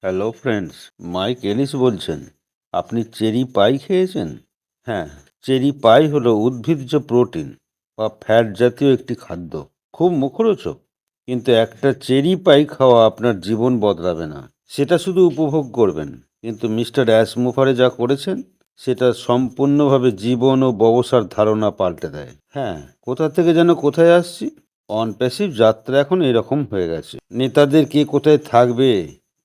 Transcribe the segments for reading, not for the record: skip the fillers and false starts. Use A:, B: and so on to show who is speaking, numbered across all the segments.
A: Hello friends, mic Alice বলছেন। আপনি cherry পাই খেয়েছেন? হ্যাঁ, চেরি পাই হলো উদ্ভিজ্জ প্রোটিন বা ফ্যাট জাতীয় একটি খাদ্য। খুব মুখরোচক, কিন্তু একটা চেরি পাই খাওয়া আপনার জীবন বদলাবে না। সেটা শুধু উপভোগ করবেন, কিন্তু মিস্টার অ্যাশমুফারে যা করেছেন সেটা সম্পূর্ণভাবে জীবন ও ব্যবসার ধারণা পাল্টে দেয়। হ্যাঁ, কোথা থেকে যেন কোথায় আসছি। অনপ্যাসিভ যাত্রা এখন এরকম হয়ে গেছে। নেতাদের কে কোথায় থাকবে,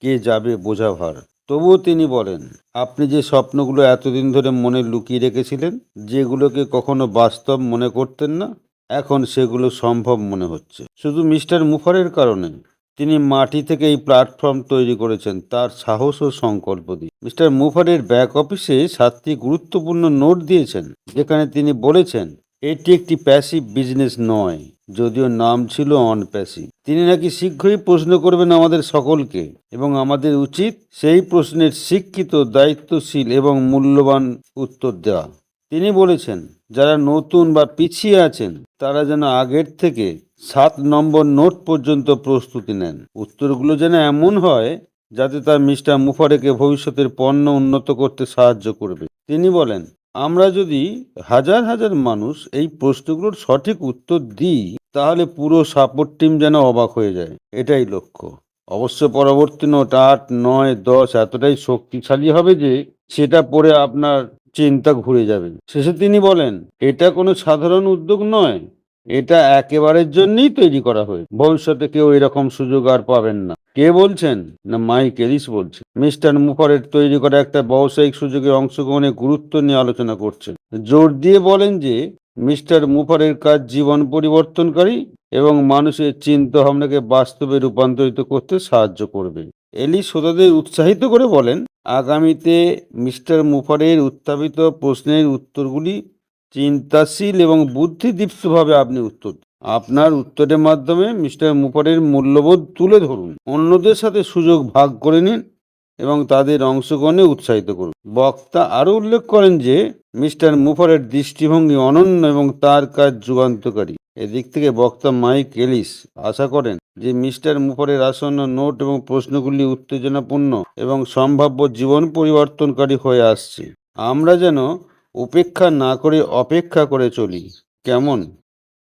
A: কে যাবে বোঝা ভার। তবুও তিনি বলেন, আপনি যে স্বপ্নগুলো এতদিন ধরে মনে লুকিয়ে রেখেছিলেন, যেগুলোকে কখনো বাস্তব মনে করতেন না, এখন সেগুলো সম্ভব মনে হচ্ছে। শুধু মিস্টার মুফারের কারণে। তিনি মাটি থেকে এই প্ল্যাটফর্ম তৈরি করেছেন তার সাহস ও সংকল্প দিয়ে। মিস্টার মুফারের ব্যাক অফিসে 7টি গুরুত্বপূর্ণ নোট দিয়েছেন, যেখানে তিনি বলেছেন এটি একটি প্যাসিভ বিজনেস নয়, যদিও নাম ছিল অনপ্যাসিভ। তিনি নাকি শীঘ্রই প্রশ্ন করবেন আমাদের সকলকে, এবং আমাদের উচিত সেই প্রশ্নের শিক্ষিত, দায়িত্বশীল এবং মূল্যবান উত্তর দেওয়া। তিনি বলেছেন, যারা নতুন বা পিছিয়ে আছেন তারা যেন আগের থেকে 7 নম্বর নোট পর্যন্ত প্রস্তুতি নেন। উত্তরগুলো যেন এমন হয় যাতে তা মিস্টার মুফারেকে ভবিষ্যতের পণ্য উন্নত করতে সাহায্য করবে। তিনি বলেন, আমরা যদি হাজার হাজার মানুষ এই প্রশ্নগুলোর সঠিক উত্তর দিই, তাহলে পুরো সাপোর্ট টিম যেন অবাক হয়ে যায়। এটাই লক্ষ্য। অবশ্য পরবর্তী নোট 8, 9, 10 এতটাই শক্তিশালী হবে যে সেটা পড়ে আপনার চিন্তা ঘুরে যাবে। শেষে তিনি বলেন, এটা কোনো সাধারণ উদ্যোগ নয়, এটা একেবারের জন্যই তৈরি করা হয়েছে। ভবিষ্যতে কেউ এরকম সুযোগ আর পাবেন না। কে বলছেন? না, মাইক এলিস বলছেন। মিস্টার মুফারের তৈরি করা একটা ব্যবসায়িক সুযোগে অংশগ্রহণের গুরুত্ব নিয়ে আলোচনা করছেন। জোর দিয়ে বলেন যে মিস্টার মুফারের কাজ জীবন পরিবর্তনকারী এবং মানুষের চিন্তা ভাবনাকে বাস্তবে রূপান্তরিত করতে সাহায্য করবে। এলি শ্রোতাদের উৎসাহিত করে বলেন, আগামীতে মিস্টার মুফারের উত্থাপিত প্রশ্নের উত্তরগুলি চিন্তাশীল এবং বুদ্ধিদীপ্তভাবে আপনি উত্তর দিন। আপনার উত্তরের মাধ্যমে মিস্টার মুফারের মূল্যবোধ তুলে ধরুন, অন্যদের সাথে সুযোগ ভাগ করে নিন এবং তাদের অংশগ্রহণে উৎসাহিত করুন। বক্তা আরও উল্লেখ করেন যে মিস্টার মুফারের দৃষ্টিভঙ্গি অনন্য এবং তার কাজ যুগান্তকারী। এদিক থেকে বক্তা মাইক এলিস আশা করেন যে মিস্টার মুফারের আসন্ন নোট এবং প্রশ্নগুলি উত্তেজনাপূর্ণ এবং সম্ভাব্য জীবন পরিবর্তনকারী হয়ে আসছে। আমরা যেন উপেক্ষা না করে অপেক্ষা করে চলি। কেমন?